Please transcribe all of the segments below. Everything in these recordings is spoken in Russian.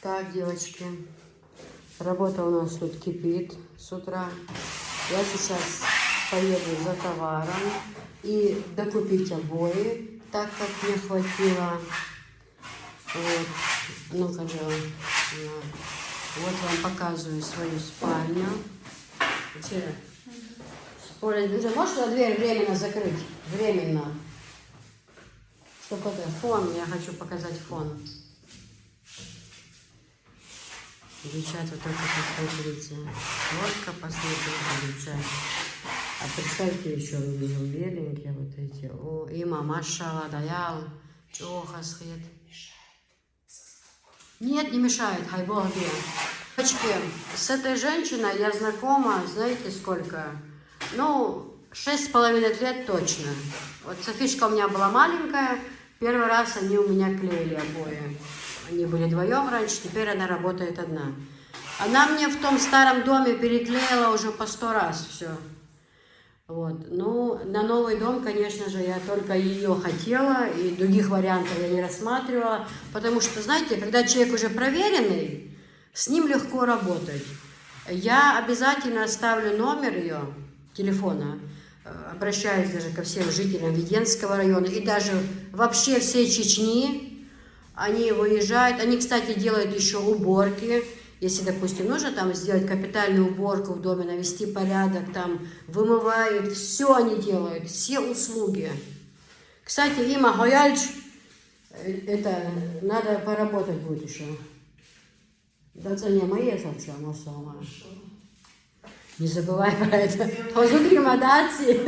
Так, девочки, работа у нас тут кипит с утра. Я сейчас поеду за товаром и докупить обои, так как мне хватило. Вот. Ну-ка же, вот вам показываю свою спальню. Оля, ты можешь эту дверь временно закрыть? Временно. Чтобы это фон, я хочу показать фон. Девчата, только посмотрите. Только посмотрите, девчата. А представьте, еще внизу беленькие вот эти. О, има, машала, даял, чохасхет. Нет, не мешает, хайболги. Девочки, с этой женщиной я знакома, знаете сколько? Ну, 6,5 лет точно. Вот Софишка у меня была маленькая, первый раз они у меня клеили обои. Они были вдвоем раньше, теперь она работает одна. Она мне в том старом доме переклеила уже по 100 раз все. Вот. Ну, на новый дом, конечно же, я только ее хотела, и других вариантов я не рассматривала, потому что, знаете, когда человек уже проверенный, с ним легко работать. Я обязательно оставлю номер ее телефона, обращаюсь даже ко всем жителям Веденского района и даже вообще всей Чечни. Они выезжают, они, кстати, делают еще уборки. Если, допустим, нужно там сделать капитальную уборку в доме, навести порядок, там вымывают, все они делают, все услуги. Кстати, Има Гояльч, это надо поработать будет еще. Да, это не мои совсем, но сама. Не забывай про это. Внутри модации.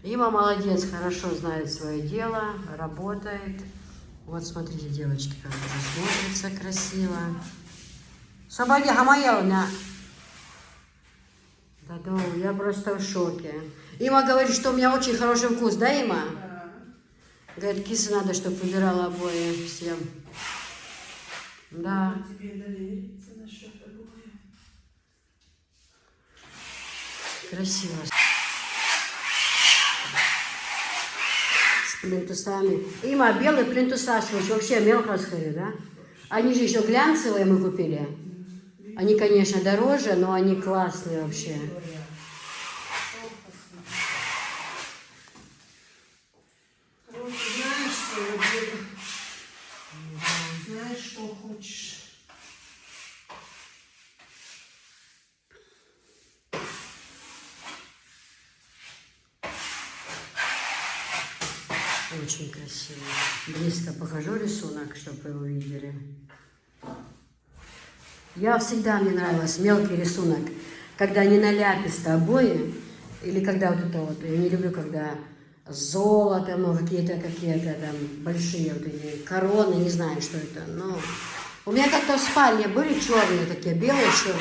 Има молодец, хорошо знает свое дело, работает. Вот смотрите, девочки, как уже смотрится красиво. Собаки хамаел на. Да, я просто в шоке. Има говорит, что у меня очень хороший вкус, да, Има? Да. Говорит, киса надо, чтобы выбирала обои всем. Да. Красиво. С плинтусами. Има, белый плинтуса, вообще мелко сходит, да? Они же еще глянцевые мы купили. Они, конечно, дороже, но они классные вообще. Знаешь, что хочешь. Очень красиво. Близко покажу рисунок, чтобы вы увидели. Мне нравился мелкий рисунок, когда не наляписто обои, или когда вот это вот, я не люблю, когда золото, ну, какие-то там большие вот эти короны, не знаю, что это, но у меня как-то в спальне были черные такие, белые еще,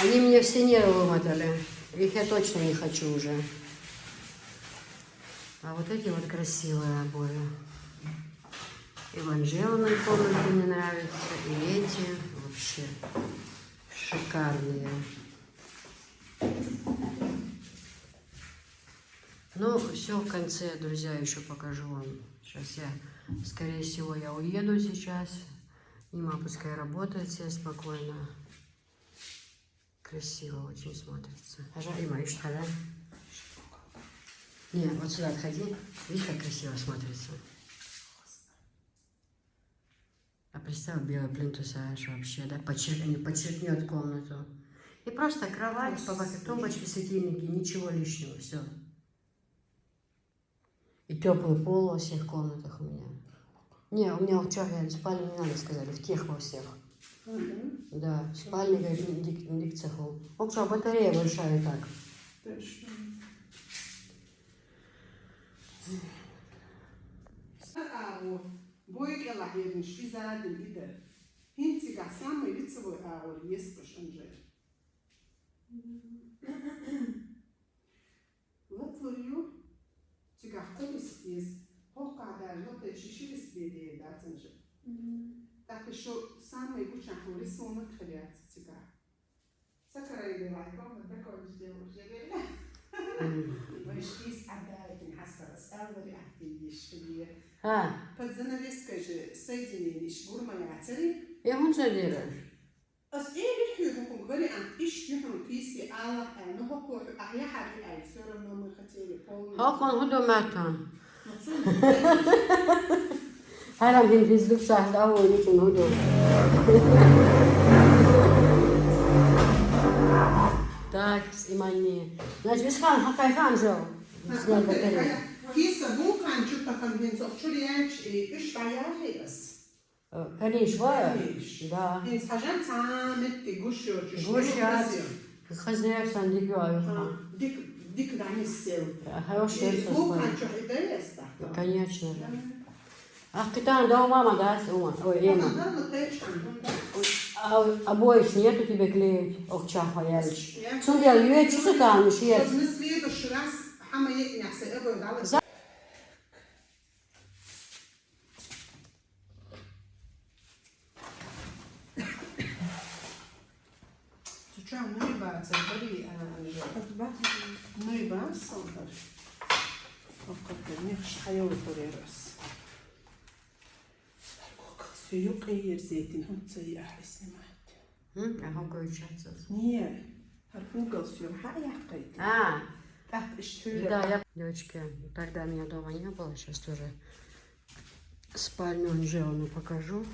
они мне все нервы вымотали, их я точно не хочу уже. А вот эти вот красивые обои. И в Анжелиной комнате мне нравятся, и эти вообще шикарные. Ну, все в конце, друзья, еще покажу вам. Сейчас скорее всего, я уеду сейчас. Има пускай работает себе спокойно. Красиво очень смотрится. Има, ищет, да? Не, вот сюда отходи. Видишь, как красиво смотрится. А представь, белый плинтус вообще, да, подчеркнет комнату. И просто кровать, тумбочки, светильники, ничего лишнего, все. И теплый пол во всех комнатах у меня. Не, у меня в черной спальне не надо, сказали, в тех во всех. Да, в спальне, говорит, не к цеху. Вот что, батарея большая и так. Точно. Boy ke la hedin shizara din ida. Hinti ga sama litso a or yesto shanje. What for you? Tiga kholis is hoka da yote shishilis bede datanje. Tak sho sama igucha kholis mo khaliat tiga. Sakara ile la kom da ko jde mo jere. Mas is ada in hasa asal wali ahti yishliye. А, Под занавеской же соединились гурмаяцери. я он задираешь. Als eerlijk huwelijk willen aan ishtihun kisi Allah en nog een keer ahya hari al furum no me khatiri pol. Hakan hudu mertan. Matsun. Her an hizlik sahda o için hudu. Так, имани. Значит, висхан, хакай ханжо. Снять батарею. Kisa vulkan juta kan hins of chuliach ish vayachias. Конечно, да. Hins hajan samet ti gushyo Гушат. Хозяйство дикое. Dik danisel. Хорошее Vulkan чувство. chuhidesta. Конечно. Ах, китан, да у мама, да? Ой, Ема. Обоих нет у тебя клеить? Ох, чахва, ялич. Судя, я что там, шьет? سيقير زيتين هم تسيح اسمعت. Ага, включаться. Не, هرفوقل سيوم حقيقة قيت. تحت اشتهر. Да, я... Девочки, тогда меня дома не было, сейчас тоже спальню Анжелину покажу.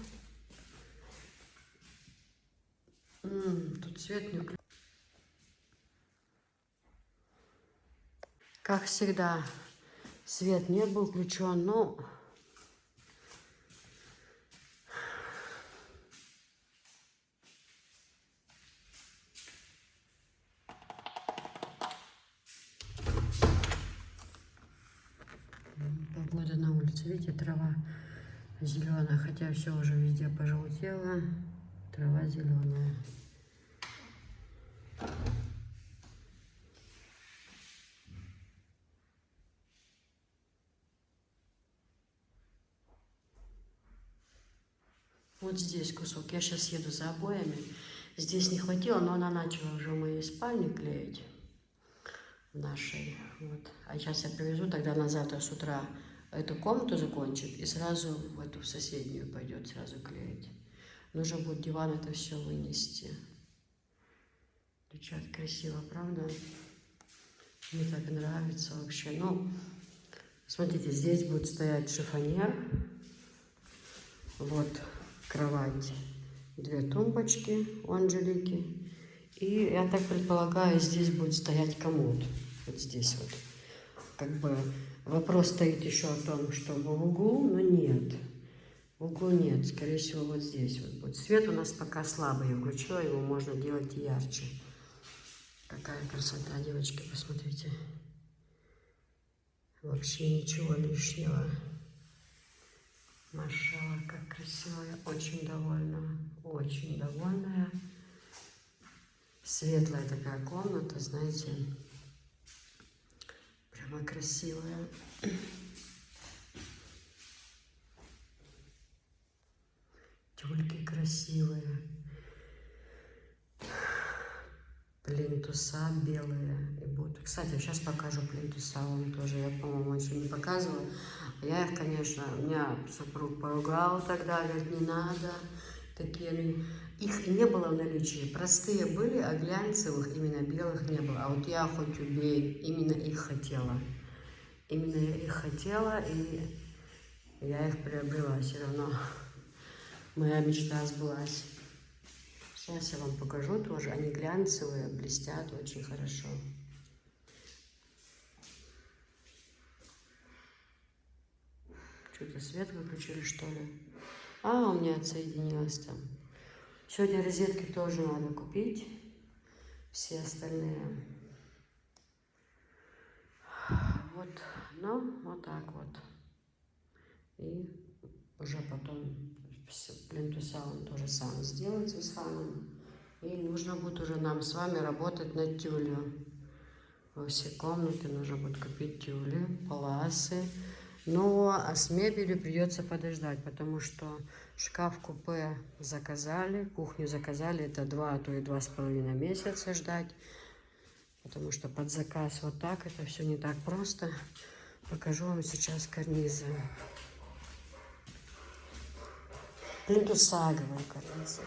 Тут свет не включен. Как всегда, свет не был включен, но... Погода на улице, видите, трава зеленая, хотя все уже везде пожелтело, трава зеленая. Вот здесь кусок, я сейчас еду за обоями, здесь не хватило, но она начала уже в моей спальне клеить. Нашей. Вот. А сейчас я привезу, тогда она завтра с утра эту комнату закончит и сразу в эту в соседнюю пойдет сразу клеить. Нужно будет диван это все вынести. Девчат, красиво, правда? Мне так нравится вообще. Ну, смотрите, здесь будет стоять шифоньер. Вот кровать. 2 тумбочки у Анжелики. И я так предполагаю, здесь будет стоять комод. Вот здесь вот. Как бы вопрос стоит еще о том, чтобы в углу, но нет. В углу нет. Скорее всего, вот здесь вот будет. Свет у нас пока слабый. Я включила, его можно делать и ярче. Какая красота, девочки, посмотрите. Вообще ничего лишнего. Машалла, как красиво. Я очень довольна. Очень довольная. Светлая такая комната, знаете, прямо красивая. Тюльки красивые. Плинтуса белые. И будут. Кстати, сейчас покажу плинтуса вам тоже. Я, по-моему, еще не показывала. Я их, конечно, меня супруг поругал тогда, говорит, не надо. Такие, их не было в наличии. Простые были, а глянцевых, именно белых не было. А вот я хоть убей, именно их хотела. Именно я их хотела, и я их приобрела все равно. Моя мечта сбылась. Сейчас я вам покажу тоже. Они глянцевые, блестят очень хорошо. Что-то свет выключили, что ли? А, у меня отсоединилось там. Сегодня розетки тоже надо купить. Все остальные. Вот, ну, вот так вот. И уже потом плинтуса он тоже сам сделает с Исханом. И нужно будет уже нам с вами работать над тюлью. Во все комнаты нужно будет купить тюли, паласы. Но а с мебелью придется подождать, потому что шкаф-купе заказали, кухню заказали, это 2, а то и 2,5 месяца ждать. Потому что под заказ вот так, это все не так просто. Покажу вам сейчас карнизы. Плинтуса, говорю, корейцы.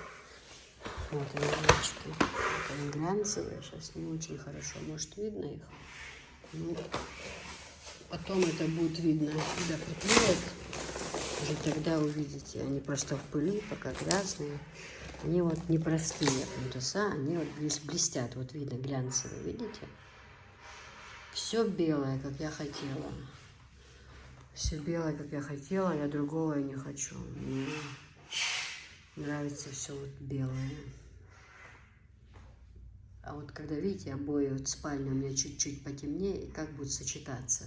Вот они, девочки. Вот они глянцевые, сейчас не очень хорошо. Может, видно их? Ну, потом это будет видно, когда приклеят. Уже тогда увидите. Они просто в пыли, пока грязные. Они вот непростые плинтуса, они вот блестят. Вот видно, глянцевые, видите? Все белое, как я хотела. Все белое, как я хотела, я другого и не хочу. Мне нравится все вот белое. А вот когда, видите, обои вот спальня у меня чуть-чуть потемнее, и как будет сочетаться?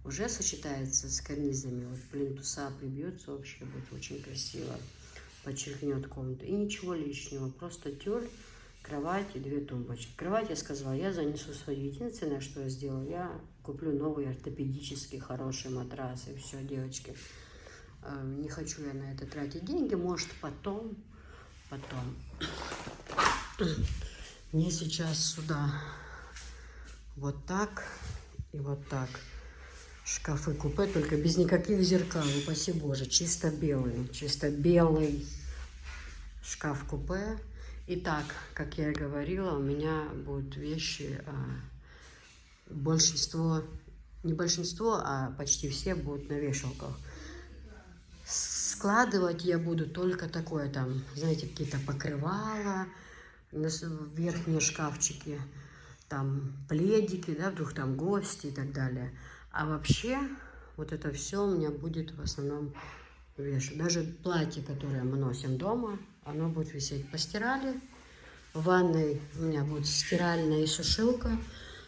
Уже сочетается с карнизами. Вот плинтуса прибьется, вообще будет очень красиво. Подчеркнет комнату. И ничего лишнего. Просто тюль, кровать и 2 тумбочки. Кровать, я сказала, я занесу свою. Единственное, что я сделаю, я куплю новый ортопедический хороший матрас. И все, девочки. Не хочу я на это тратить деньги. Может, потом. Мне сейчас сюда вот так и вот так шкафы-купе, только без никаких зеркал, упаси Боже, чисто белый шкаф-купе. И так, как я и говорила, у меня будут вещи, не большинство, а почти все будут на вешалках. Складывать я буду только такое там, знаете, какие-то покрывала, верхние шкафчики, там пледики, да, вдруг там гости и так далее. А вообще вот это все у меня будет в основном вешать. Даже платье, которое мы носим дома, оно будет висеть. Постирали. В ванной у меня будет стиральная и сушилка.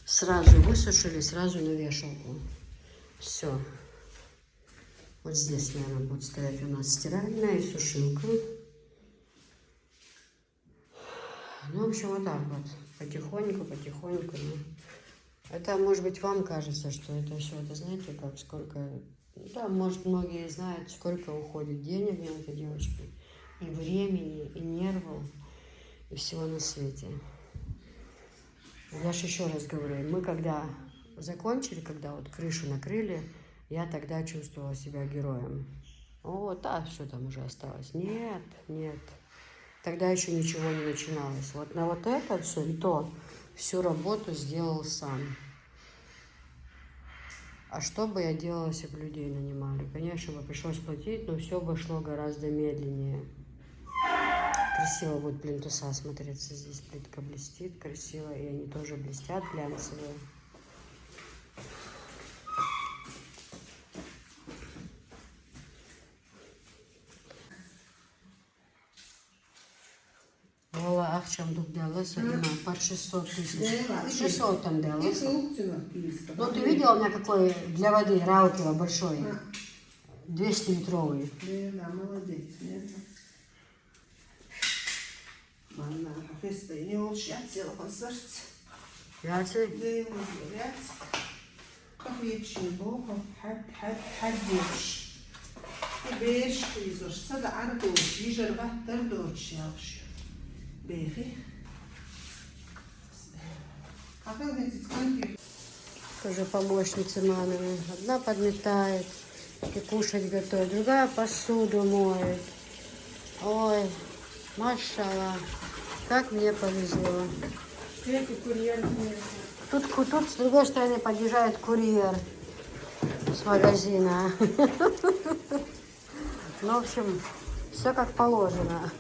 Сразу высушили, сразу на вешалку. Все. Вот здесь, наверное, будет стоять у нас стиральная и сушилка. Ну, в общем, вот так вот. Потихоньку. Ну. Это, может быть, вам кажется, что это все, это знаете, как сколько... Да, может, многие знают, сколько уходит денег на это, девочки. И времени, и нервов, и всего на свете. Я же еще раз говорю, мы когда закончили, когда вот крышу накрыли, я тогда чувствовала себя героем. Вот, а что там уже осталось? Нет. Тогда еще ничего не начиналось. Вот на вот это все, и то всю работу сделал сам. А что бы я делала, если бы людей нанимали? Конечно, бы пришлось платить, но все бы шло гораздо медленнее. Красиво будет плинтуса смотреться. Здесь плитка блестит красиво, и они тоже блестят, глянцевые. Valla akşam dukdala Салима под 600 тысяч. 600 там дала. Ну ты видела у меня какой для воды Раукила большой? 200-литровый. Да, молодец. Valla hastayı ne olmuş yatsıyla basarız. Яйца? Ne olmuş yats. Kahviyetçi bu had diyormuş. Beş kıyızır. Sada arı doğuş. Yiyecek vahtır doğuş yavş. Behi. Тоже помощница мамины. Одна подметает и кушать готовит, другая посуду моет. Ой, машалла, как мне повезло. Тут с другой стороны подъезжает курьер с магазина. Ну, в общем, все как положено.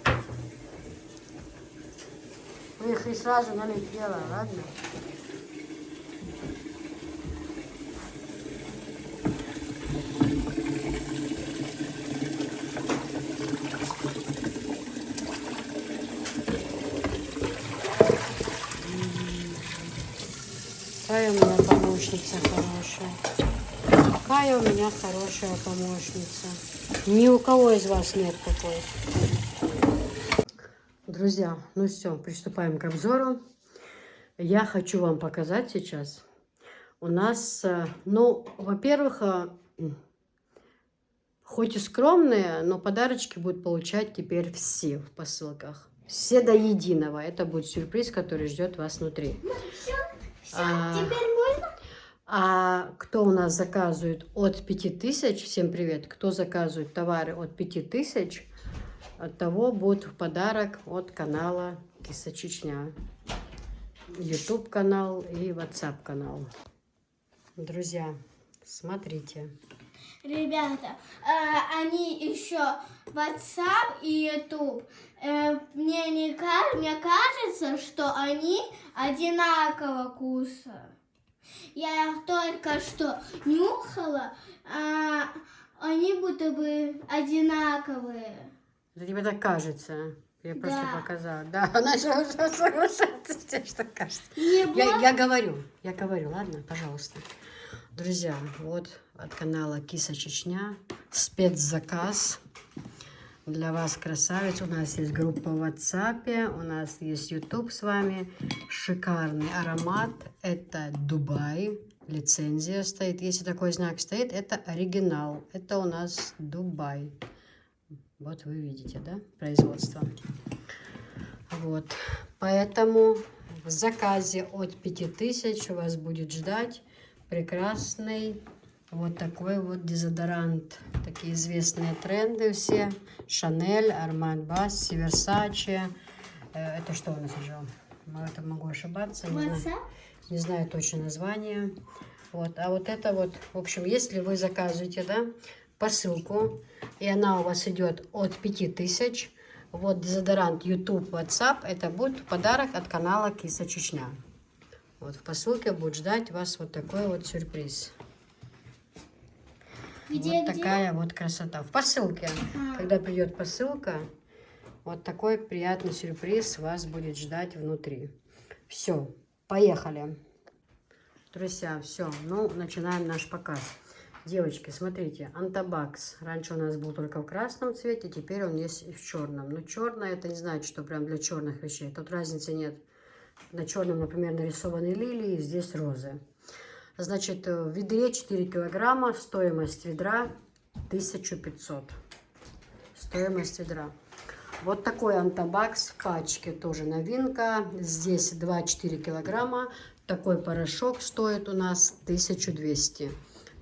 Вы их и сразу налетела, ладно? Какая у меня помощница хорошая. Какая у меня хорошая помощница. Ни у кого из вас нет такой. Друзья, ну все, приступаем к обзору. Я хочу вам показать сейчас. У нас, ну, во-первых, хоть и скромные, но подарочки будут получать теперь все в посылках. Все до единого. Это будет сюрприз, который ждет вас внутри. Теперь можно? А кто у нас заказывает от 5000, всем привет, кто заказывает товары от 5000, от того будет в подарок от канала Киса Чечня. YouTube канал и WhatsApp канал. Друзья, смотрите. Ребята, они еще WhatsApp и YouTube. Мне кажется, что они одинаково кусают. Я их только что нюхала, они будто бы одинаковые. Это тебе так кажется. Я просто Да. показала. Да, она же уже соглашается с тем, что кажется. Не Я говорю, ладно, пожалуйста. Друзья, вот от канала Киса Чечня спецзаказ для вас, красавиц. У нас есть группа в WhatsApp, у нас есть YouTube с вами. Шикарный аромат. Это Дубай. Лицензия стоит. Если такой знак стоит, это оригинал. Это у нас Дубай. Вот вы видите, да, производство. Вот. Поэтому в заказе от 5000 вас будет ждать прекрасный вот такой вот дезодорант. Такие известные тренды все. Шанель, Арман Басси, Версаче. Это что у нас уже? В этом могу ошибаться. WhatsApp? Не знаю точно название. Вот. А вот это вот, в общем, если вы заказываете, да, посылку, и она у вас идет от 5000, вот дезодорант YouTube, WhatsApp, это будет в подарок от канала Киса Чечня. Вот в посылке будет ждать вас вот такой вот сюрприз. Где? Вот такая вот красота. В посылке, когда придет посылка, вот такой приятный сюрприз вас будет ждать внутри. Все, поехали. Друзья, все, ну, начинаем наш показ. Девочки, смотрите, Антабакс. Раньше у нас был только в красном цвете, теперь он есть и в черном. Но черное, это не значит, что прям для черных вещей. Тут разницы нет. На черном, например, нарисованы лилии, здесь розы. Значит, в ведре 4 килограмма, стоимость ведра 1500. Стоимость ведра. Вот такой Антабакс в пачке, тоже новинка. Здесь 2-4 килограмма. Такой порошок стоит у нас 1200.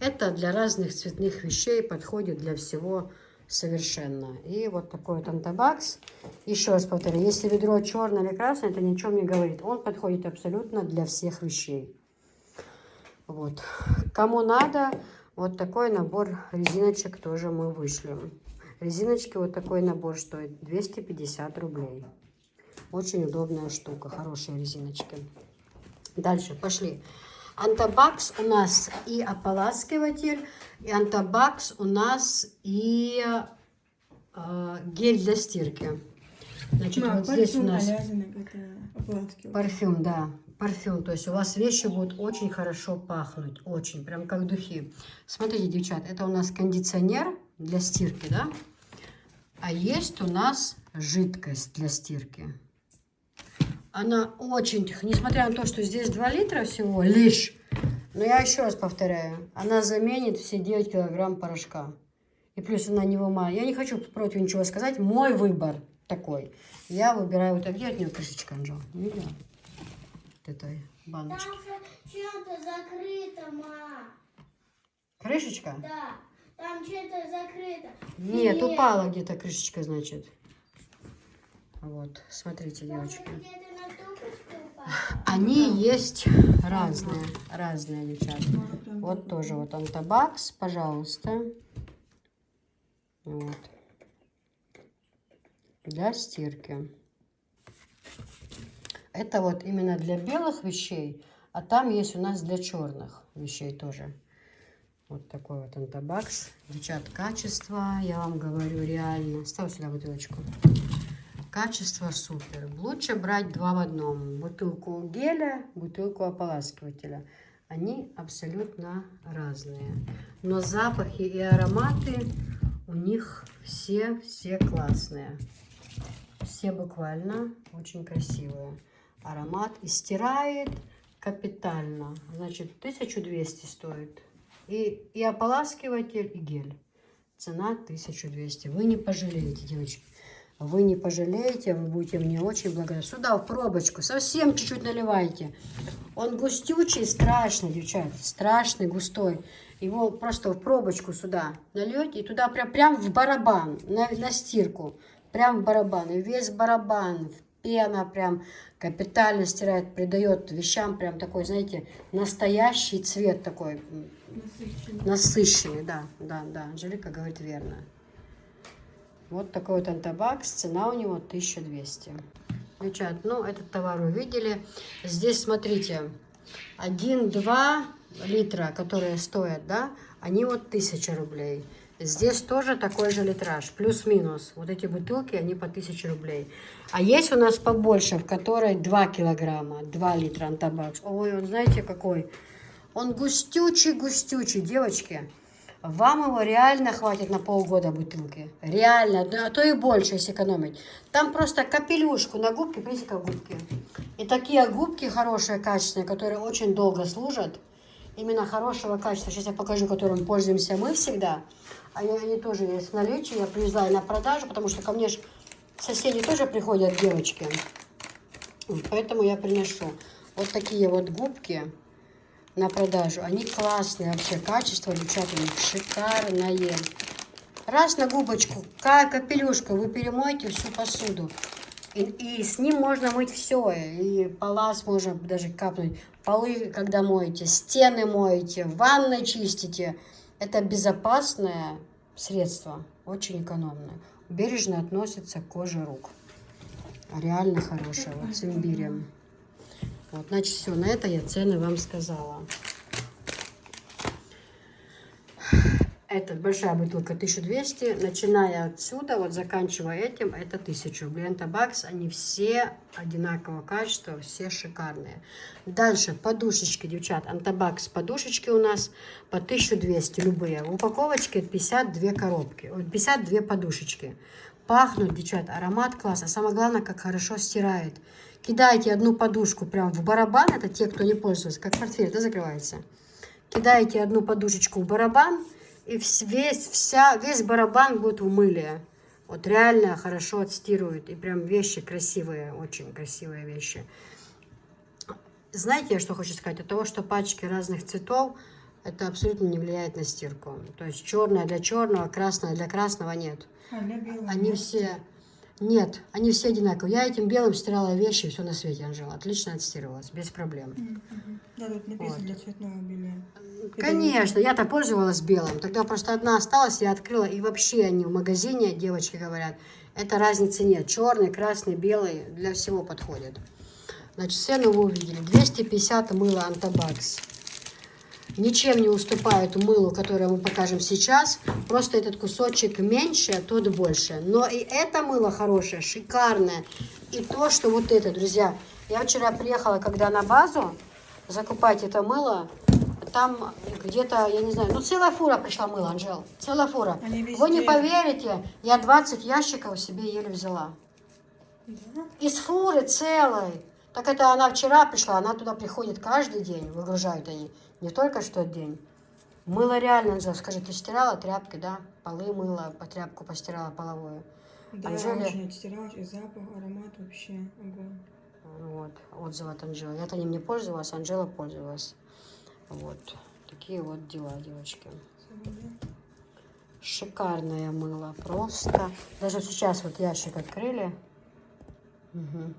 Это для разных цветных вещей, подходит для всего совершенно. И вот такой вот Антабакс. Еще раз повторяю, если ведро черное или красное, это ничего не говорит. Он подходит абсолютно для всех вещей. Вот. Кому надо, вот такой набор резиночек тоже мы вышлем. Резиночки, вот такой набор стоит 250 рублей. Очень удобная штука, хорошие резиночки. Дальше, пошли. Антабакс у нас и ополаскиватель, и Антабакс у нас и гель для стирки. Значит, вот здесь у нас парфюм, да, парфюм. То есть у вас вещи будут очень хорошо пахнуть, очень, прям как духи. Смотрите, девчат, это у нас кондиционер для стирки, да? А есть у нас жидкость для стирки. Она очень, несмотря на то, что здесь 2 литра всего лишь, но я еще раз повторяю, она заменит все 9 килограмм порошка. И плюс она не вымывает. Я не хочу против ничего сказать, мой выбор такой. Я выбираю вот так. Где от нее крышечка, Анжел? Не видела? Вот этой баночки. Там что-то закрыто, ма. Крышечка? Да, там что-то закрыто. Нет, упала где-то крышечка, значит. Вот, смотрите, девочки. Может, где-то на тумбочку упало? Они есть разные, девчата. Вот тоже вот Антабакс, пожалуйста. Вот. Для стирки. Это вот именно для белых вещей, а там есть у нас для черных вещей тоже. Вот такой вот Антабакс. Девчат, качество, я вам говорю, реально. Ставь сюда бутылочку. Качество супер. Лучше брать 2 в одном. Бутылку геля, бутылку ополаскивателя. Они абсолютно разные. Но запахи и ароматы у них все классные. Все буквально очень красивые. Аромат и стирает капитально. Значит, 1200 стоит. И ополаскиватель, и гель. Цена 1200. Вы не пожалеете, девочки. Вы не пожалеете, вы будете мне очень благодарны. Сюда в пробочку совсем чуть-чуть наливайте. Он густючий, страшный, девчат, страшный, густой. Его просто в пробочку сюда нальете и туда прям в барабан, на стирку. прям в барабан. И весь барабан, пена прям капитально стирает, придает вещам прям такой, знаете, настоящий цвет такой. Насыщенный, да. Анжелика говорит верно. Вот такой вот Антабакс, цена у него 1200. Девчат, ну этот товар вы видели. Здесь смотрите, 1-2 литра, которые стоят, да, они вот 1000 рублей. Здесь тоже такой же литраж, плюс-минус. Вот эти бутылки, они по 1000 рублей. А есть у нас побольше, в которой 2 килограмма, 2 литра Антабакс. Ой, он знаете какой? Он густючий, девочки. Вам его реально хватит на полгода бутылки. Реально, а то и больше, если экономить. Там просто капелюшку на губки, видите, как губки. И такие губки хорошие, качественные, которые очень долго служат. Именно хорошего качества. Сейчас я покажу, которым пользуемся мы всегда. Они тоже есть в наличии. Я привезла и на продажу, потому что ко мне же соседи тоже приходят, девочки. Поэтому я приношу. Вот такие вот губки на продажу. Они классные вообще. Качество, девчата, у них шикарное. Раз на губочку, капелюшка, вы перемоете всю посуду. И с ним можно мыть все. И палас можно даже капнуть. Полы, когда моете, стены моете, ванны чистите. Это безопасное средство. Очень экономное. Бережно относится к коже рук. Реально хорошее. Вот с имбирем. Вот, значит, все, на это я цены вам сказала. Это большая бутылка 1200, начиная отсюда, вот заканчивая этим, это 1000 рублей. Антабакс, они все одинакового качества, все шикарные. Дальше подушечки, девчат, Антабакс подушечки у нас по 1200 любые. В упаковочке 52 коробки, 52 подушечки. Пахнут, девчат, аромат класс, а самое главное, как хорошо стирает. Кидаете одну подушку прям в барабан, это те, кто не пользуется, как портфель, да, закрывается. Кидаете одну подушечку в барабан, и весь барабан будет в мыле. Вот реально хорошо отстирывает. И прям вещи красивые, очень красивые вещи. Знаете, я что хочу сказать? От того, что пачки разных цветов, это абсолютно не влияет на стирку. То есть черное для черного, красное для красного нет. А для белого? Они все... Нет, они все одинаковые. Я этим белым стирала вещи, все на свете, Анжела. Отлично отстирывалась, без проблем. Да, тут написано Вот. для цветного белья. Конечно, я-то пользовалась белым. Тогда просто одна осталась, я открыла. И вообще они в магазине, девочки говорят, это разницы нет. Черный, красный, белый для всего подходит. Значит, цену вы увидели. 250 мыло Антабакс. Ничем не уступает мылу, которое мы покажем сейчас. Просто этот кусочек меньше, а тот больше. Но и это мыло хорошее, шикарное. И то, что вот это, друзья. Я вчера приехала, когда на базу закупать это мыло. Там где-то, я не знаю, ну целая фура пришла мыла, Анжел. Целая фура. Они везде. Вы не поверите, я 20 ящиков себе еле взяла. Да? Из фуры целой. Так это она вчера пришла, она туда приходит каждый день, выгружают они. Не только что день. Мыло реально, Анжел, скажи, ты стирала тряпкой, да? Полы мыла, по тряпку постирала половую. Да, Анжеле- очень отстиралась, и запах, аромат вообще огонь. Вот, отзывы от Анжелы. Я-то ним не пользовалась, Анжела пользовалась. Вот, такие вот дела, девочки. Шикарное мыло, просто. Даже сейчас вот ящик открыли. Угу.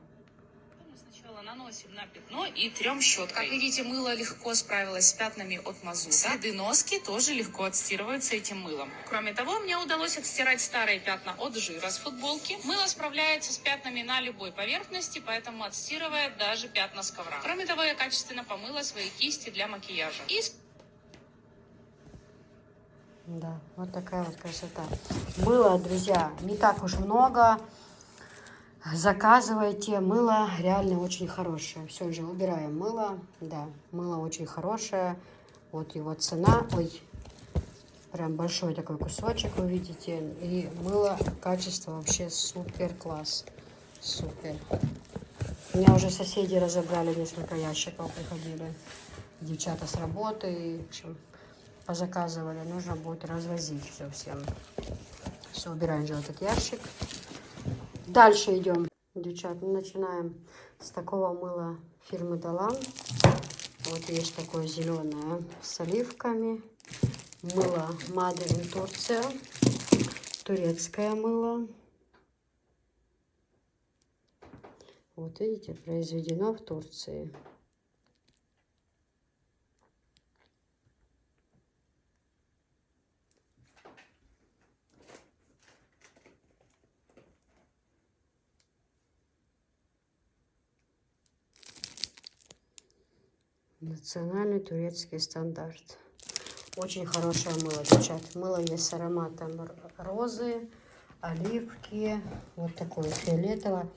Сначала наносим на пятно и трем щеткой. Как видите, мыло легко справилось с пятнами от мазута. Следы носки тоже легко отстирываются этим мылом. Кроме того, мне удалось отстирать старые пятна от жира с футболки. Мыло справляется с пятнами на любой поверхности, поэтому отстирывает даже пятна с ковра. Кроме того, я качественно помыла свои кисти для макияжа. И Да, вот такая вот красота. Мыла, друзья, не так уж много. Заказывайте. Мыло реально очень хорошее. Все, уже убираем мыло. Да, мыло очень хорошее. Вот его цена. Ой, прям большой такой кусочек, вы видите. И мыло, качество вообще супер класс. Супер. У меня уже соседи разобрали несколько ящиков, приходили. Девчата с работы. И, в общем, позаказывали. Нужно будет развозить все всем. Все, убираем же этот ящик. Дальше идем, девчат. Мы начинаем с такого мыла фирмы Далан. Вот есть такое зеленое с оливками. Мыло Made in Турция. Турецкое мыло. Вот видите, произведено в Турции. Национальный турецкий стандарт. Очень хорошее мыло, девчат. Мыло есть с ароматом розы, оливки, вот такое фиолетовое.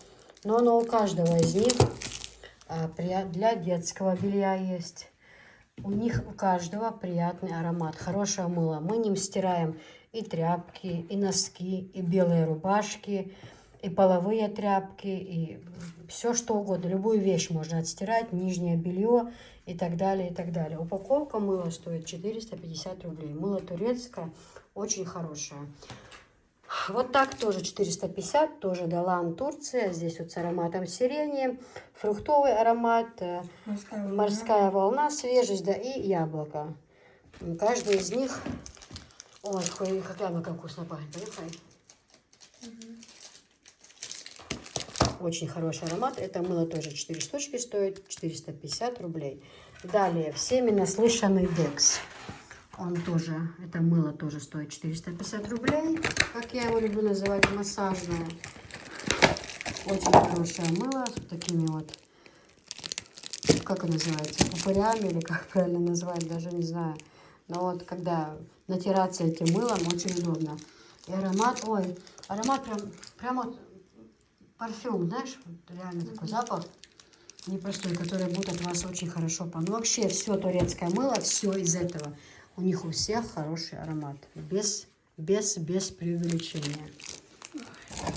Но оно у каждого из них для детского белья есть. У них у каждого приятный аромат. Хорошее мыло. Мы ним стираем и тряпки, и носки, и белые рубашки, и половые тряпки, и все что угодно. Любую вещь можно отстирать, нижнее белье и так далее, и так далее. Упаковка мыла стоит 450 рублей. Мыло турецкое, очень хорошее. Вот так тоже 450, тоже Далан, Турция. Здесь вот с ароматом сирени, фруктовый аромат, морская волна, свежесть, да, и яблоко. Каждый из них... Ой, как яблоко вкусно пахнет, понюхай. Очень хороший аромат. Это мыло тоже 4 штучки стоит, 450 рублей. Далее, всеми наслышанный Декс. Он тоже, это мыло тоже стоит 450 рублей. Как я его люблю называть, массажное. Очень хорошее мыло с такими вот, как оно называется, пупырями, или как правильно назвать, даже не знаю. Но вот когда натираться этим мылом, очень удобно. И аромат, ой, аромат прям вот парфюм, знаешь, вот реально такой запах непростой, который будет от вас очень хорошо. Ну вообще все турецкое мыло, все из этого. У них у всех хороший аромат. Без преувеличения.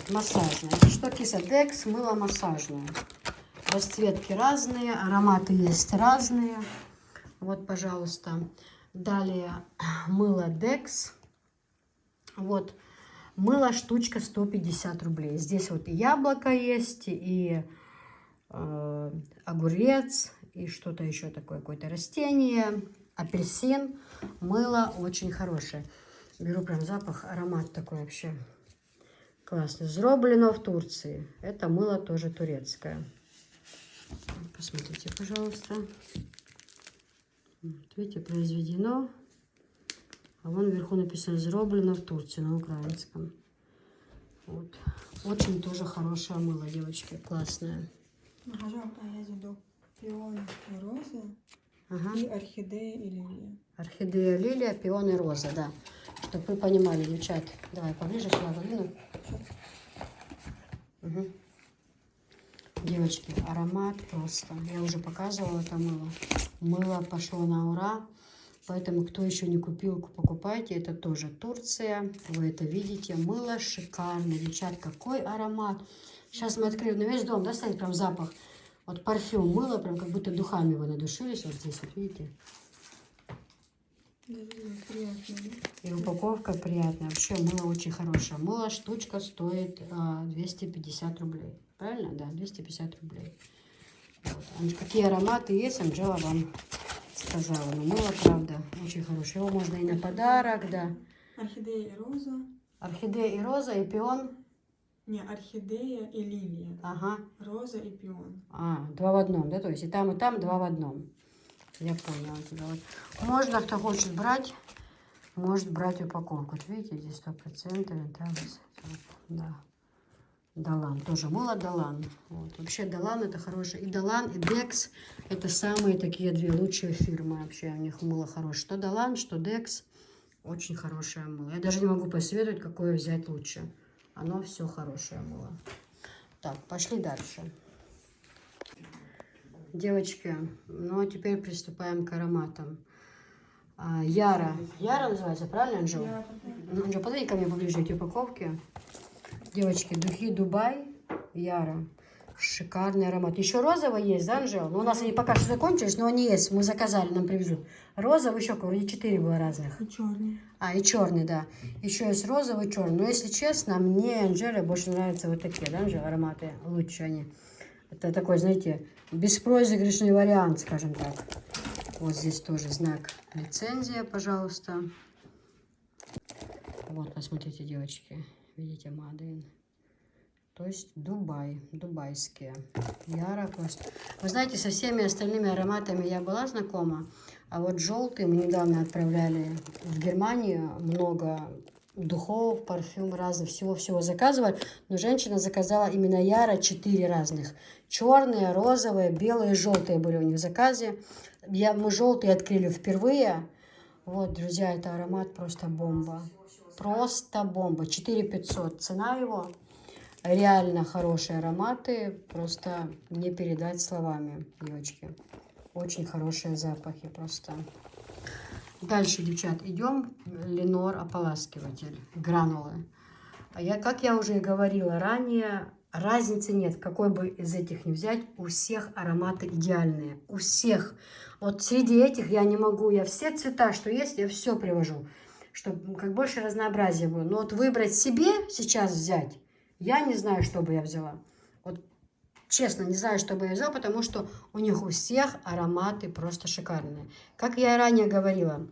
Массажное. Что киса Декс, мыло массажное. Расцветки разные, ароматы есть разные. Вот, пожалуйста. Далее мыло Декс. Вот. Мыло штучка 150 рублей. Здесь вот и яблоко есть, и огурец, и что-то еще такое, какое-то растение, апельсин. Мыло очень хорошее. Беру прям запах, аромат такой вообще классный. Зроблено в Турции. Это мыло тоже турецкое. Посмотрите, пожалуйста. Вот, видите, произведено. А вон вверху написано «Зроблено в Турции» на украинском. Вот. Очень тоже хорошее мыло, девочки, классное. Пожалуйста, я иду пион и роза, Ага. и орхидея и лилия. Орхидея, лилия, пион и роза, да. Чтобы вы понимали, девчат. Давай поближе сюда подвину. Угу. Девочки, аромат просто. Я уже показывала это мыло. Мыло пошло на ура. Поэтому, кто еще не купил, покупайте. Это тоже Турция. Вы это видите. Мыло шикарное. Девчат, какой аромат. Сейчас мы открыли. На весь дом, да, стоит прям запах. Вот парфюм мыло, прям как будто духами вы надушились. Вот здесь, вот видите. Приятно, да? И упаковка приятная. Вообще мыло очень хорошее. Мыло штучка стоит 250 рублей. Правильно? Да, 250 рублей. Вот. Какие ароматы есть, Анжела вам сказала. Но мыло, правда, очень хорошее. Его можно и на подарок, да. Орхидея и роза. Орхидея и роза, и пион. Не, орхидея и лилия. Ага. Роза и пион. Два в одном, да? То есть и там два в одном. Я поняла тебя. Вот. Можно, кто хочет брать, может брать упаковку. Вот видите, здесь 100%. Да. Далан. Тоже мыло Далан. Вот. Вообще Далан это хорошее. И Далан, и Декс это самые такие две лучшие фирмы. Вообще у них мыло хорошее. Что Далан, что Декс. Очень хорошее мыло. Я даже не могу посоветовать, какое взять лучше. Оно все хорошее мыло. Так, пошли дальше. Девочки, ну а теперь приступаем к ароматам. Яра. Яра называется, правильно, Анжела? Анжела, подойди ко мне поближе эти упаковки. Девочки, духи Дубай, Яра. Шикарный аромат. Еще розовый есть, да, Анжела? Ну, у нас они пока что закончились, но они есть. Мы заказали, нам привезут. Розовый еще, вроде 4 было разных. И черный. И черный, да. Еще есть розовый, черный. Но, если честно, мне, Анжеле, больше нравятся вот такие, да, Анжела, ароматы. Лучше они. Это такой, знаете, беспроигрышный вариант, скажем так. Вот здесь тоже знак лицензия, пожалуйста. Вот, посмотрите, девочки. Видите, Мадин. То есть Дубай, дубайские. Яра просто. Вы знаете, со всеми остальными ароматами я была знакома, а вот желтый мы недавно отправляли в Германию, много духов, парфюм разных, всего заказывали, но женщина заказала именно Яра 4 разных. Черные, розовые, белые, желтые были у них в заказе. Мы желтый открыли впервые. Вот, друзья, это аромат просто бомба. Просто бомба. 4500 цена его. Реально хорошие ароматы. Просто не передать словами, девочки. Очень хорошие запахи просто. Дальше, девчат, идем. Ленор ополаскиватель. Гранулы. Как я уже говорила ранее, разницы нет, какой бы из этих ни взять, у всех ароматы идеальные, у всех. Вот среди этих я не могу, я все цвета, что есть, я все привожу, чтобы как больше разнообразия было. Но вот выбрать себе сейчас взять, я не знаю, что бы я взяла. Вот честно, не знаю, что бы я взяла, потому что у них у всех ароматы просто шикарные. Как я и ранее говорила,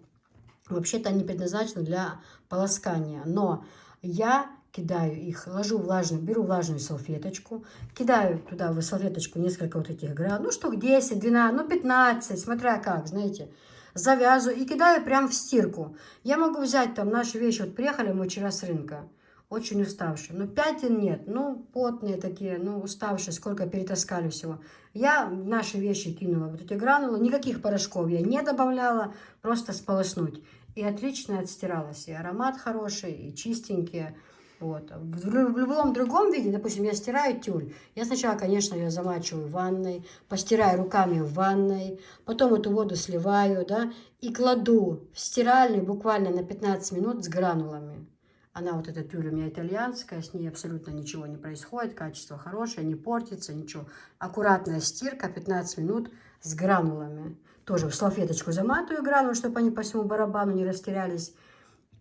вообще-то они предназначены для полоскания, но я кидаю их, беру влажную салфеточку, кидаю туда в салфеточку несколько вот этих грамм, ну штук 10, 12, ну 15, смотря как, знаете, завязываю и кидаю прям в стирку. Я могу взять там наши вещи, вот приехали мы вчера с рынка, очень уставшие, но пятен нет, ну потные такие, ну уставшие, сколько перетаскали всего. Я наши вещи кинула, вот эти гранулы, никаких порошков я не добавляла, просто сполоснуть. И отлично отстиралась, и аромат хороший, и чистенькие. Вот. В любом другом виде, допустим, я стираю тюль. Я сначала, конечно, ее замачиваю в ванной, постираю руками в ванной, потом эту воду сливаю, да, и кладу в стиральный буквально на 15 минут с гранулами. Она вот эта тюль у меня итальянская, с ней абсолютно ничего не происходит, качество хорошее, не портится, ничего. Аккуратная стирка, 15 минут с гранулами. Тоже в салфеточку заматываю гранулы, чтобы они по всему барабану не растерялись.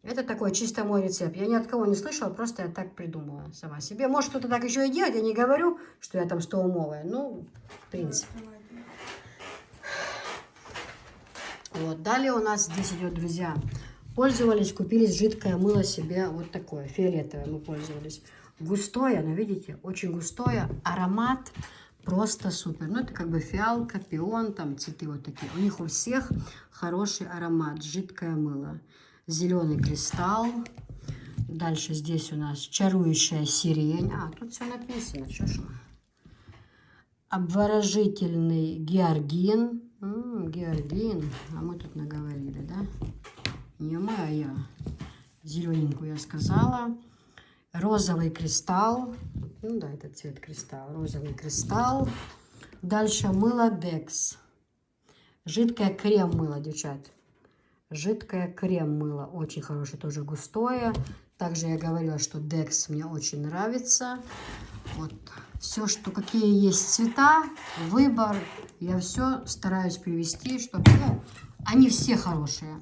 Это такой чисто мой рецепт. Я ни от кого не слышала, просто я так придумала сама себе. Может, кто-то так еще и делает, я не говорю, что я там стоумовая. Ну, в принципе. Вот, далее у нас здесь идет, друзья, пользовались, купили жидкое мыло себе, вот такое, фиолетовое мы пользовались. Густое, но видите, очень густое, аромат просто супер. Ну, это как бы фиалка, пион, там цветы вот такие. У них у всех хороший аромат, жидкое мыло. Зеленый кристалл. Дальше здесь у нас чарующая сирень. Тут все написано. Что ж? Обворожительный георгин. Георгин. А мы тут наговорили, да? Не мы, а я. Зелененькую я сказала. Розовый кристалл. Ну да, это цвет кристалла. Розовый кристалл. Дальше мыло Декс. Жидкое крем-мыло, девчат. Жидкое крем-мыло. Очень хорошее, тоже густое. Также я говорила, что Декс мне очень нравится. Вот. Все, что какие есть цвета, выбор. Я все стараюсь привести, чтобы... Ну, они все хорошие.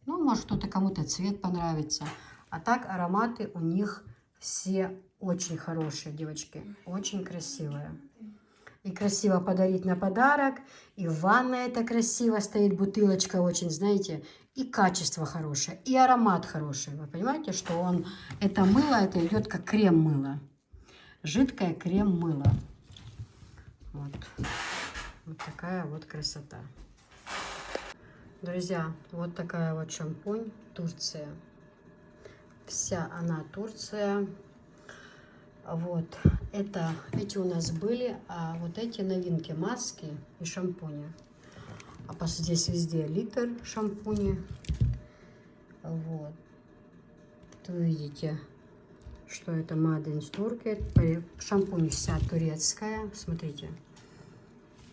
Ну, может, кто-то кому-то цвет понравится. А так ароматы у них все очень хорошие, девочки. Очень красивые. И красиво подарить на подарок. И в ванной это красиво стоит, бутылочка очень, знаете. И качество хорошее, и аромат хороший. Вы понимаете, что это мыло, это идет как крем-мыло. Жидкое крем-мыло. Вот. Вот такая вот красота. Друзья, вот такая вот шампунь Турция. Вся она Турция. Вот. Эти у нас были, а вот эти новинки, маски и шампуни. А здесь везде литр шампуни. Вот. Вы видите, что это Made in Turkey. Шампунь вся турецкая. Смотрите.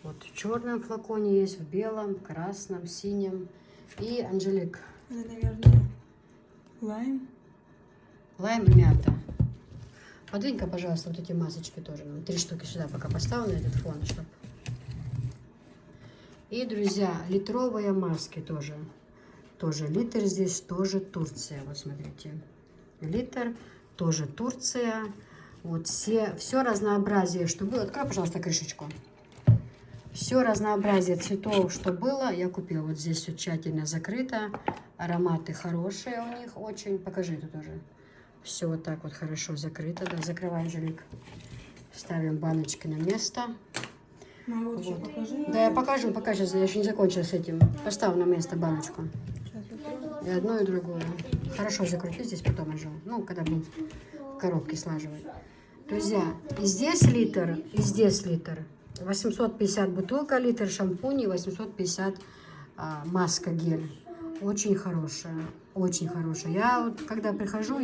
Вот в черном флаконе есть, в белом, красном, синем. И Анжелик. Это, наверное, лайм. Лайм и мята. Подвинь-ка, пожалуйста, вот эти масочки тоже. 3 штуки сюда пока поставлю на этот фон, чтобы... И, друзья, литровые маски тоже. Тоже литр здесь, тоже Турция. Вот смотрите. Литр, тоже Турция. Вот все разнообразие, что было. Открой, пожалуйста, крышечку. Все разнообразие цветов, что было, я купила. Вот здесь все тщательно закрыто. Ароматы хорошие у них очень. Покажи это тоже. Все вот так вот хорошо закрыто. Да, закрывай, Анжелик. Ставим баночки на место. Мама, вот еще покажи. Да, я покажу, пока сейчас я еще не закончила с этим. Поставь на место баночку. Сейчас открою. И одно, и другое. Хорошо закрути здесь потом, Анжел. Ну, когда будем в коробке слаживать. Друзья, и здесь литр, и здесь литр. 850 бутылка литр шампуней, 850 маска гель. Очень хорошая, очень хорошая. Я вот, когда прихожу,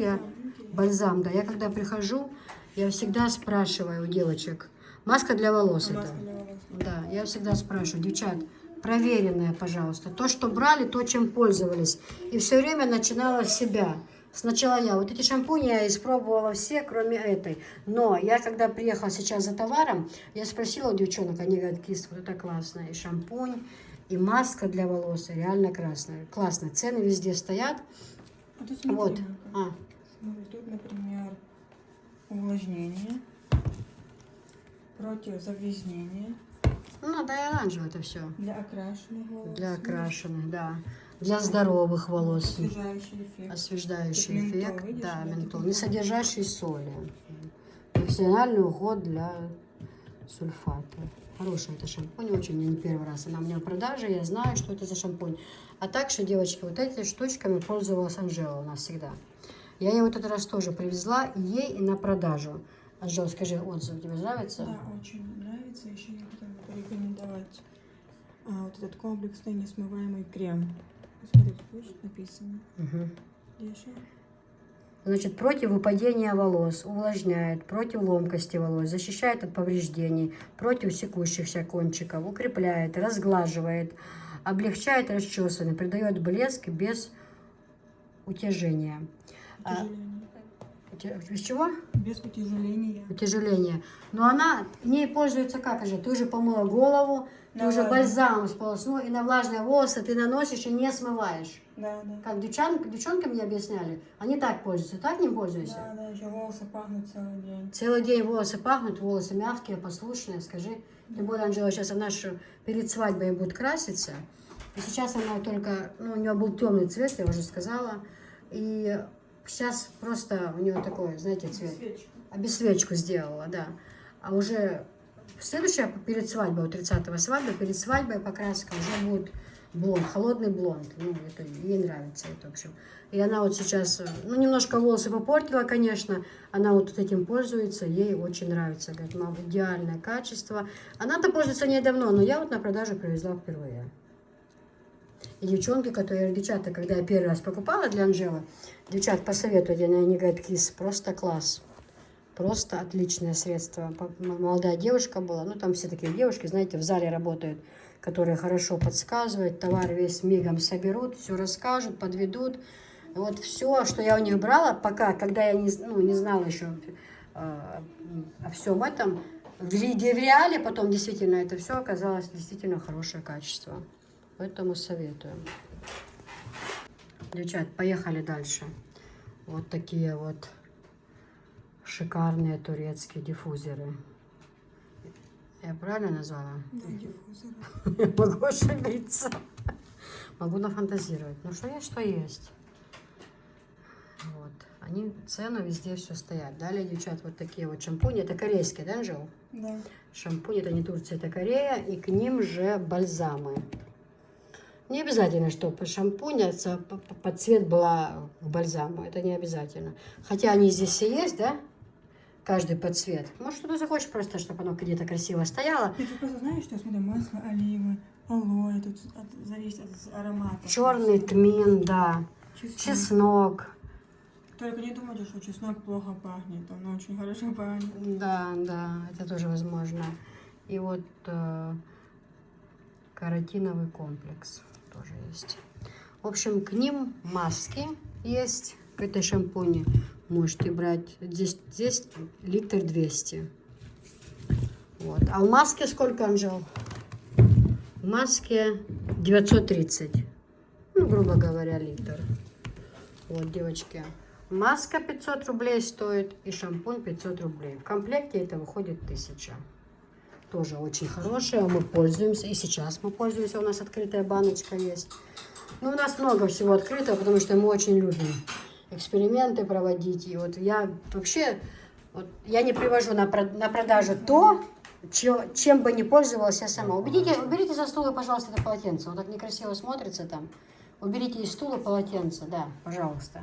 бальзам, да, я когда прихожу, я всегда спрашиваю у девочек. Маска для волос это. Маска для волос. Да, я всегда спрашиваю, девчат, проверенное, пожалуйста. То, что брали, то, чем пользовались. И все время начинала с себя. Сначала я. Вот эти шампуни я испробовала все, кроме этой. Но я, когда приехала сейчас за товаром, я спросила у девчонок, они говорят, Кис, вот это классно. И шампунь, и маска для волос, и реально красная. Классно. Цены везде стоят. А тут смотри, Вот. Марка. Смотри, тут, например, увлажнение, против загрязнения, Ну, да, и оранжевое это все. для окрашенных волос. Для окрашенных, да. Для здоровых волос. Освежающий эффект. Освеждающий Тут ментол, эффект, видишь, да, да, ментол, тут не содержащий соли. Профессиональный уход для сульфата. Хороший это шампунь, очень не первый раз. Она у меня в продаже, я знаю, что это за шампунь. А также, девочки, вот этими штучками пользовалась Анжела у нас всегда. Я ей вот этот раз тоже привезла, и ей, и на продажу. Анжела, скажи, отзыв тебе нравится? Да, очень нравится. Еще я хотела бы порекомендовать вот этот комплексный несмываемый крем. Смотри, тут видишь, написано. Мгм. Еще. Значит, против выпадения волос, увлажняет, против ломкости волос, защищает от повреждений, против секущихся кончиков, укрепляет, разглаживает, облегчает расчесывание, придает блеск без утяжения. Утяжеление. Без чего? Без утяжеления. Утяжеление. Но она, ней пользуется как же? Ты уже помыла голову, ты На уже влажный. бальзамом сполоснула, и на влажные волосы ты наносишь и не смываешь. Да, да. Как девчонки мне объясняли, они так пользуются, так не пользуйся? Да, да, еще волосы пахнут целый день. Целый день волосы пахнут, волосы мягкие, послушные, скажи. Тем более Анжела сейчас она же перед свадьбой будет краситься. И сейчас она только, ну, у нее был темный цвет, я уже сказала. И сейчас просто у нее такой, знаете, цвет. Свечка. Обесвечку сделала, да. А уже следующая перед свадьбой, у 30-го свадьбы, перед свадьбой покраска уже будет блонд, холодный блонд. Ну, это ей нравится это, в общем. И она вот сейчас, ну, немножко волосы попортила, конечно. Она вот этим пользуется, ей очень нравится. Говорит, мам, идеальное качество. Она-то пользуется недавно, но я вот на продажу привезла впервые. И девчонки, которые, девчата, когда я первый раз покупала для Анжелы, девчат, посоветуйте, они говорят, Кис, просто класс. Просто отличное средство. Молодая девушка была, ну там все такие девушки, знаете, в зале работают, которые хорошо подсказывают, товар весь мигом соберут, все расскажут, подведут. Вот все, что я у них брала, пока, когда я не знала еще о всем этом, в реале потом действительно это все оказалось действительно хорошее качество. Поэтому советую. Девчат, поехали дальше. Вот такие вот шикарные турецкие диффузеры. Я правильно назвала? Да, диффузор. Я могу ошибиться. Могу нафантазировать. Ну, что есть, что есть. Вот. Они, цены везде все стоят. Далее, девчат, вот такие вот шампуни. Это корейские, да, Анжел? Да. Шампунь, это не Турция, это Корея. И к ним же бальзамы. Не обязательно, чтобы шампунь под цвет была к бальзаму. Это не обязательно. Хотя они здесь все есть, да? Каждый под цвет. Может, что-то захочешь просто, чтобы оно где-то красиво стояло. Ты просто знаешь, что смотри, масло оливы, алоэ, тут зависит от аромата. Черный тмин, да. Чеснок. Только не думайте, что чеснок плохо пахнет, он очень хорошо пахнет. Да, да, это тоже возможно. И вот каротиновый комплекс тоже есть. В общем, к ним маски есть. К этой шампуне можете брать. Здесь литр 200. Вот. А в маске сколько, Анжел? В маске 930. Ну, грубо говоря, литр. Вот, девочки. Маска 500 рублей стоит и шампунь 500 рублей. В комплекте это выходит 1000. Тоже очень хорошая, мы пользуемся. И сейчас мы пользуемся, у нас открытая баночка есть. Ну, у нас много всего открытого, потому что мы очень любим эксперименты проводить. И вот я вообще Вот я не привожу на продажу то, чем бы не пользовалась я сама. Уберите со стула, пожалуйста, это полотенце. Он так некрасиво смотрится там. Уберите из стула полотенце, да, пожалуйста.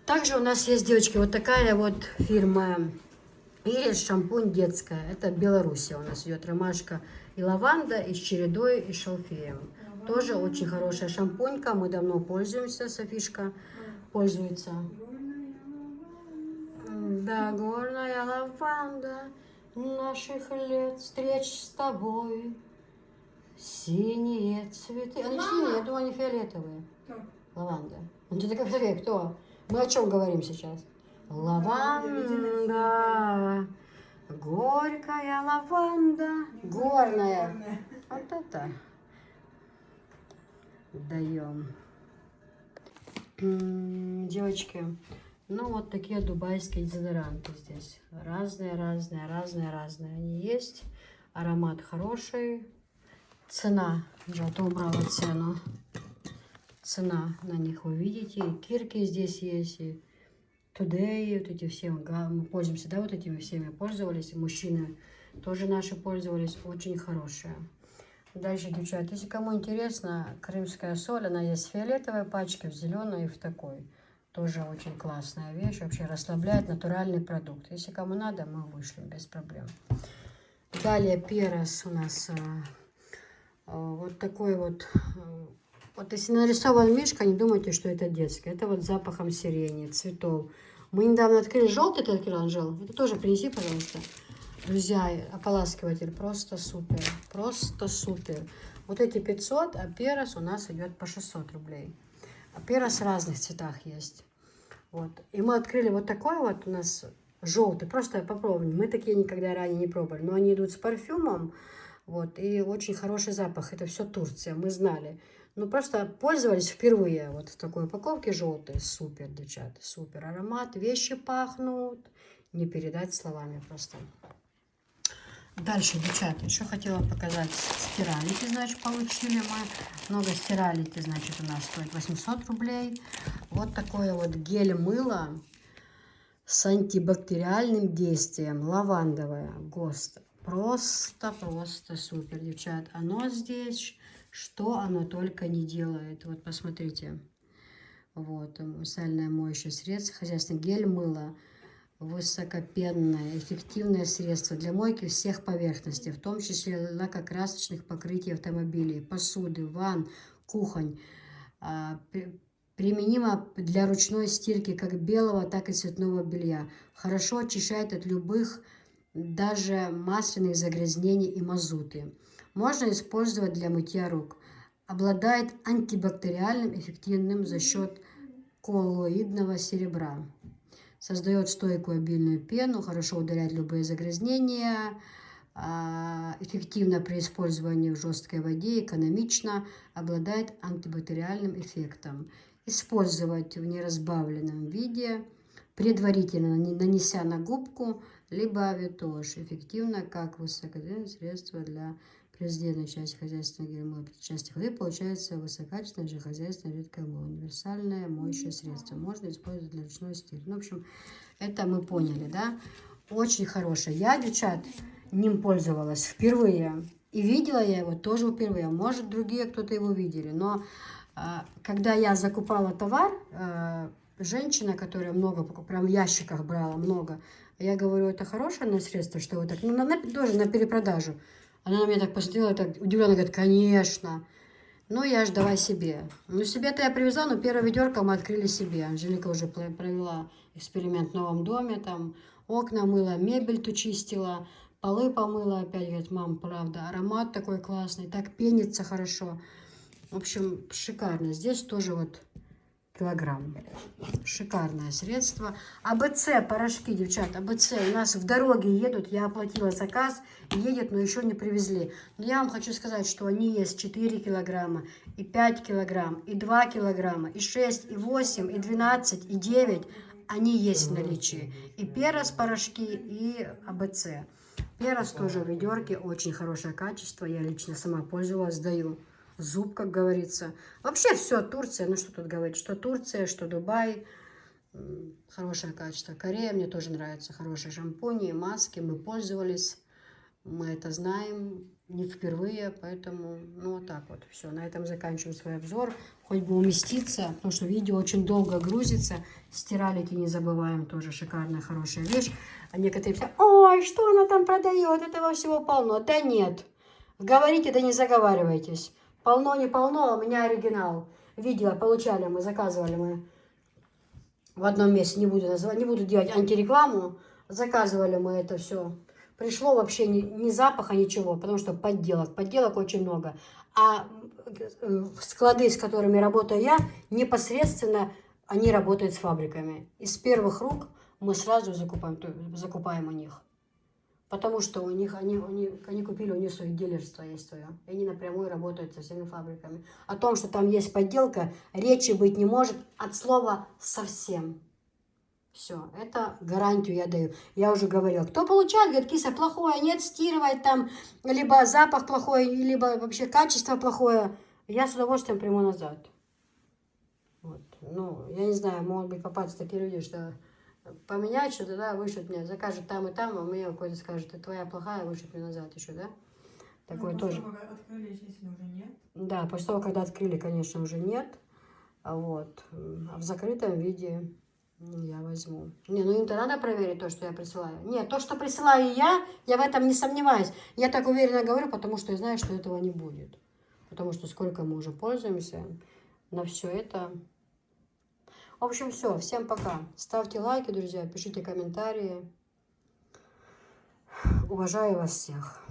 Также у нас есть, девочки, вот такая вот фирма Ирис, шампунь детская. Это Белоруссия у нас идет. Ромашка и лаванда, и с чередой, и шалфеем. Тоже очень хорошая шампунька. Мы давно пользуемся, Софишка пользуется. Да, горная лаванда наших лет встреч с тобой. Синие цветы. Они синие, я думаю, они фиолетовые. Лаванда. Ну, ты такая, кто? Мы о чем говорим сейчас? Лаванда. Горькая лаванда. Горная. Вот это. Даем. Девочки, ну вот такие дубайские дезодоранты здесь. Разные. Они есть. Аромат хороший. Цена. Я-то убрала цену. Цена на них вы видите. И кирки здесь есть. И Today. Вот эти все. Мы пользуемся, да, вот этими всеми пользовались. И мужчины тоже наши пользовались. Очень хорошие. Дальше, девчата, если кому интересно, крымская соль, она есть в фиолетовой пачке, в зеленой и в такой. Тоже очень классная вещь, вообще расслабляет, натуральный продукт. Если кому надо, мы вышлем без проблем. Далее перец у нас вот такой вот. Вот если нарисован мишка, не думайте, что это детский. Это вот с запахом сирени, цветов. Мы недавно открыли желтый, ты открыл, Анжел? Это тоже принеси, пожалуйста. Друзья, ополаскиватель просто супер, просто супер. Вот эти 500, а перец у нас идет по 600 рублей. А перец в разных цветах есть. Вот. И мы открыли вот такой вот у нас желтый, просто попробуем. Мы такие никогда ранее не пробовали, но они идут с парфюмом, вот, и очень хороший запах. Это все Турция, мы знали. Ну, просто пользовались впервые вот в такой упаковке желтой. Супер, девчата, супер аромат. Вещи пахнут, не передать словами просто. Дальше, девчата, еще хотела показать стиралики, значит, получили мы. Много стиралики, значит, у нас стоит 800 рублей. Вот такое вот гель-мыло с антибактериальным действием. Лавандовое, ГОСТ. Просто супер, девчат. Оно здесь, что оно только не делает. Вот, посмотрите. Вот, сальное моющее средство, хозяйственный гель-мыло. Высокопенное, эффективное средство для мойки всех поверхностей, в том числе лакокрасочных покрытий автомобилей, посуды, ванн, кухонь. Применимо для ручной стирки как белого, так и цветного белья. Хорошо очищает от любых, даже масляных загрязнений и мазуты. Можно использовать для мытья рук. Обладает антибактериальным эффективным за счет коллоидного серебра. Создает стойкую обильную пену, хорошо удаляет любые загрязнения, эффективно при использовании в жесткой воде, экономично, обладает антибактериальным эффектом. Использовать в неразбавленном виде, предварительно нанеся на губку, либо ветошь. Эффективно как высококачественное средство для президентной части хозяйственного гель-мыла. При части воды получается высококачественное же хозяйственное редкое мыло. Универсальное моющее средство. Можно использовать для ручной стирки. Ну, в общем, это мы поняли, да? Очень хорошее. Я, девчат, ним пользовалась впервые. И видела я его тоже впервые. Может, другие кто-то его видели. Но когда я закупала товар, женщина, которая много покупала, прям в ящиках брала много, я говорю, это хорошее средство, что вы так, ну, тоже на перепродажу. Она на меня так посмотрела, так удивленно говорит, конечно. Ну, я ж давай себе. Ну, себе-то я привезла, но первое ведерко мы открыли себе. Анжелика уже провела эксперимент в новом доме, там окна мыла, мебель ту чистила, полы помыла опять. Говорит, мам, правда, аромат такой классный, так пенится хорошо. В общем, шикарно. Здесь тоже вот килограмм. Шикарное средство. АБЦ, порошки, девчат, АБЦ. У нас в дороге едут, я оплатила заказ, едет, но еще не привезли. Но я вам хочу сказать, что они есть 4 килограмма, и 5 килограмм, и 2 килограмма, и 6, и 8, и 12, и 9. Они есть в наличии. И перец, порошки, и АБЦ. Перец тоже в ведерке, очень хорошее качество. Я лично сама пользовалась, сдаю. Зуб, как говорится. Вообще все Турция, ну что тут говорить, что Турция, что Дубай. Хорошее качество. Корея мне тоже нравится. Хорошие шампуни, маски. Мы пользовались. Мы это знаем не впервые, поэтому, ну, вот так вот. Все, на этом заканчиваю свой обзор. Хоть бы уместиться, потому что видео очень долго грузится. Стиралики не забываем, тоже шикарная, хорошая вещь. А некоторые писают: ой, что она там продает, этого всего полно. Да нет, говорите, да не заговаривайтесь. Полно, не полно, у меня оригинал. Видела, получали мы, заказывали мы в одном месте, не буду называть, не буду делать антирекламу. Заказывали мы это все. Пришло вообще ни запаха, ничего, потому что подделок очень много. А склады, с которыми работаю я, непосредственно они работают с фабриками. Из первых рук мы сразу закупаем у них. Потому что у них, они купили, у них свое дилерство есть свое. И они напрямую работают со всеми фабриками. О том, что там есть подделка, речи быть не может от слова совсем. Все, это гарантию я даю. Я уже говорила, кто получает, говорит, киса, плохое, нет, стирывать там, либо запах плохой, либо вообще качество плохое, я с удовольствием приму назад. Вот. Ну, я не знаю, могут быть попадаться такие люди, что поменять что-то, да, вышлют мне, закажут там и там, а мне какой-то скажет, это твоя плохая, вышлют мне назад еще, да? Такое тоже. После того, как открыли, естественно, уже нет. Да, после того, когда открыли, конечно, уже нет. Вот. А в закрытом виде я возьму. Не, ну им-то надо проверить то, что я присылаю. Нет, то, что присылаю я в этом не сомневаюсь. Я так уверенно говорю, потому что я знаю, что этого не будет. Потому что сколько мы уже пользуемся на все это. В общем, все. Всем пока. Ставьте лайки, друзья, пишите комментарии. Уважаю вас всех.